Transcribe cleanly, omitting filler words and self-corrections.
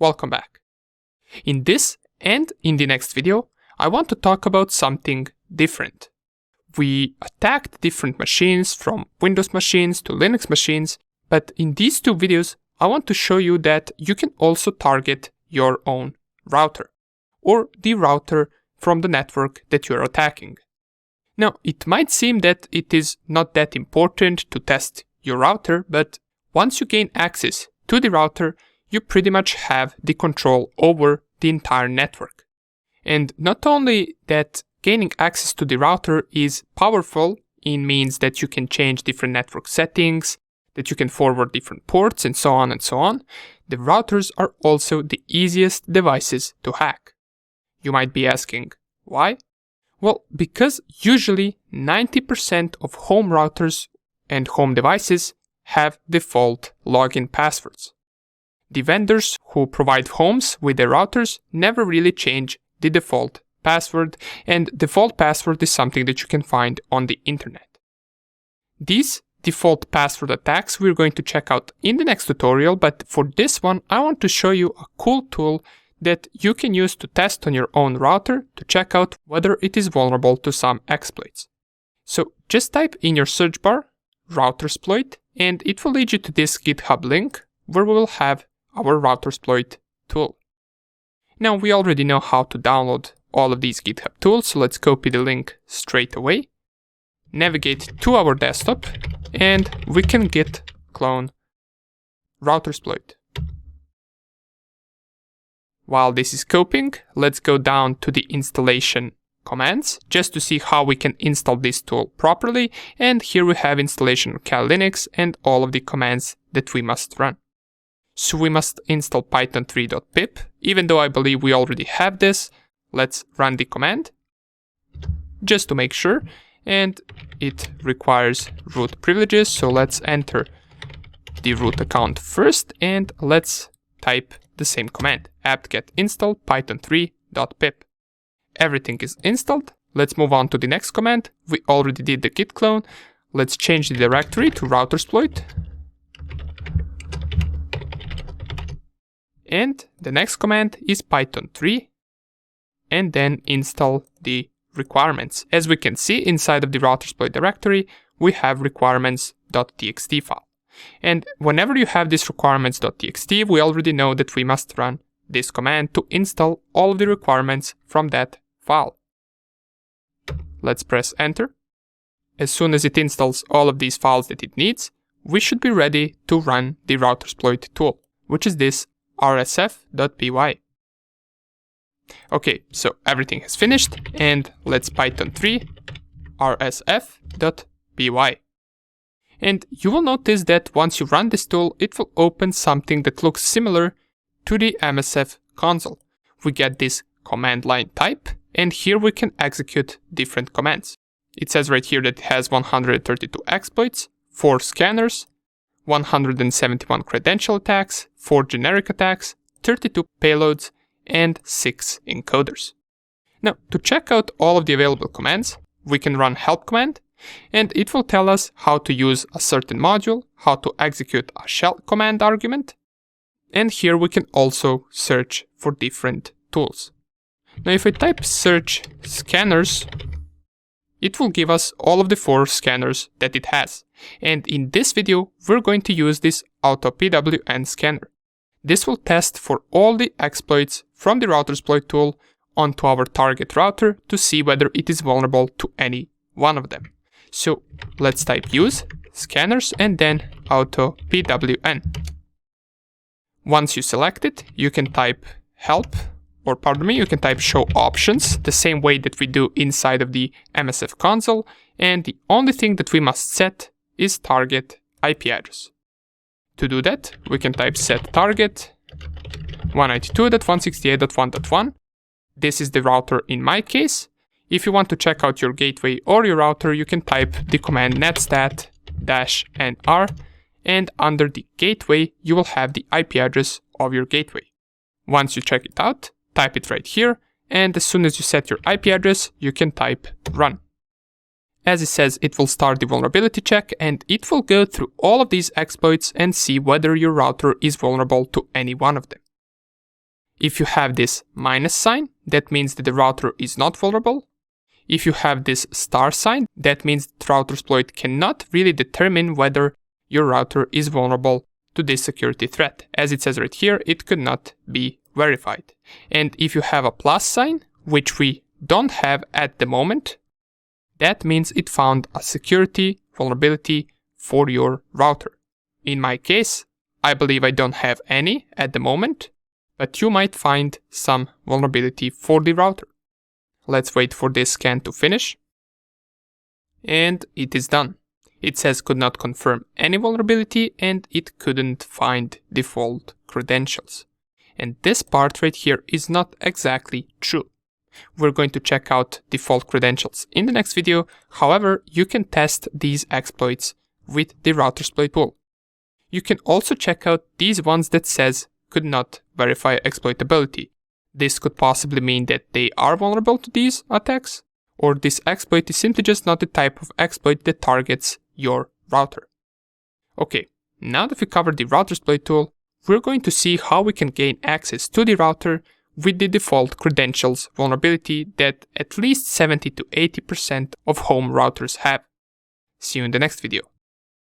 Welcome back. In this and in the next video, I want to talk about something different. We attacked different machines, from Windows machines to Linux machines, but in these two videos, I want to show you that you can also target your own router, or the router from the network that you're attacking. Now, it might seem that it is not that important to test your router, but once you gain access to the router, you pretty much have the control over the entire network. And not only that, gaining access to the router is powerful. It means that you can change different network settings, that you can forward different ports, and so on and so on. The routers are also the easiest devices to hack. You might be asking, why? Well, because usually 90% of home routers and home devices have default login passwords. The vendors who provide homes with their routers never really change the default password, and default password is something that you can find on the internet. These default password attacks we're going to check out in the next tutorial, but for this one I want to show you a cool tool that you can use to test on your own router to check out whether it is vulnerable to some exploits. So just type in your search bar Routersploit and it will lead you to this GitHub link where we will have our Routersploit tool. Now we already know how to download all of these GitHub tools, so let's copy the link straight away, navigate to our desktop, and we can git clone Routersploit. While this is copying, let's go down to the installation commands just to see how we can install this tool properly, and here we have installation of Kali Linux and all of the commands that we must run. So we must install python3.pip. Even though I believe we already have this, let's run the command just to make sure, and it requires root privileges, so let's enter the root account first and let's type the same command, apt-get install python3.pip. Everything is installed. Let's move on to the next command. We already did the git clone. Let's change the directory to Routersploit. And the next command is python3 and then install the requirements. As we can see, inside of the Routersploit directory, we have requirements.txt file. And whenever you have this requirements.txt, we already know that we must run this command to install all of the requirements from that file. Let's press enter. As soon as it installs all of these files that it needs, we should be ready to run the Routersploit tool, which is this rsf.py. Okay, so everything has finished, and let's python3 rsf.py. And you will notice that once you run this tool, it will open something that looks similar to the MSF console. We get this command line type, and here we can execute different commands. It says right here that it has 132 exploits, 4 scanners, 171 credential attacks, 4 generic attacks, 32 payloads, and 6 encoders. Now, to check out all of the available commands, we can run help command, and it will tell us how to use a certain module, how to execute a shell command argument, and here we can also search for different tools. Now, if I type search scanners, it will give us all of the 4 scanners that it has. And in this video, we're going to use this AutoPWN scanner. This will test for all the exploits from the Routersploit tool onto our target router to see whether it is vulnerable to any one of them. So let's type use scanners and then AutoPWN. Once you select it, you can type help, or pardon me, you can type show options, the same way that we do inside of the MSF console, and the only thing that we must set is target IP address. To do that, we can type set target 192.168.1.1. This is the router in my case. If you want to check out your gateway or your router, you can type the command netstat-nr, and under the gateway, you will have the IP address of your gateway. Once you check it out, type it right here, and as soon as you set your IP address, you can type run. As it says, it will start the vulnerability check, and it will go through all of these exploits and see whether your router is vulnerable to any one of them. If you have this minus sign, that means that the router is not vulnerable. If you have this star sign, that means that Routersploit cannot really determine whether your router is vulnerable to this security threat. As it says right here, it could not be verified. And if you have a plus sign, which we don't have at the moment, that means it found a security vulnerability for your router. In my case, I believe I don't have any at the moment, but you might find some vulnerability for the router. Let's wait for this scan to finish. And it is done. It says could not confirm any vulnerability and it couldn't find default credentials. And this part right here is not exactly true. We're going to check out default credentials in the next video. However, you can test these exploits with the Routersploit tool. You can also check out these ones that says could not verify exploitability. This could possibly mean that they are vulnerable to these attacks, or this exploit is simply just not the type of exploit that targets your router. Okay, now that we covered the Routersploit tool, we're going to see how we can gain access to the router with the default credentials vulnerability that at least 70 to 80% of home routers have. See you in the next video.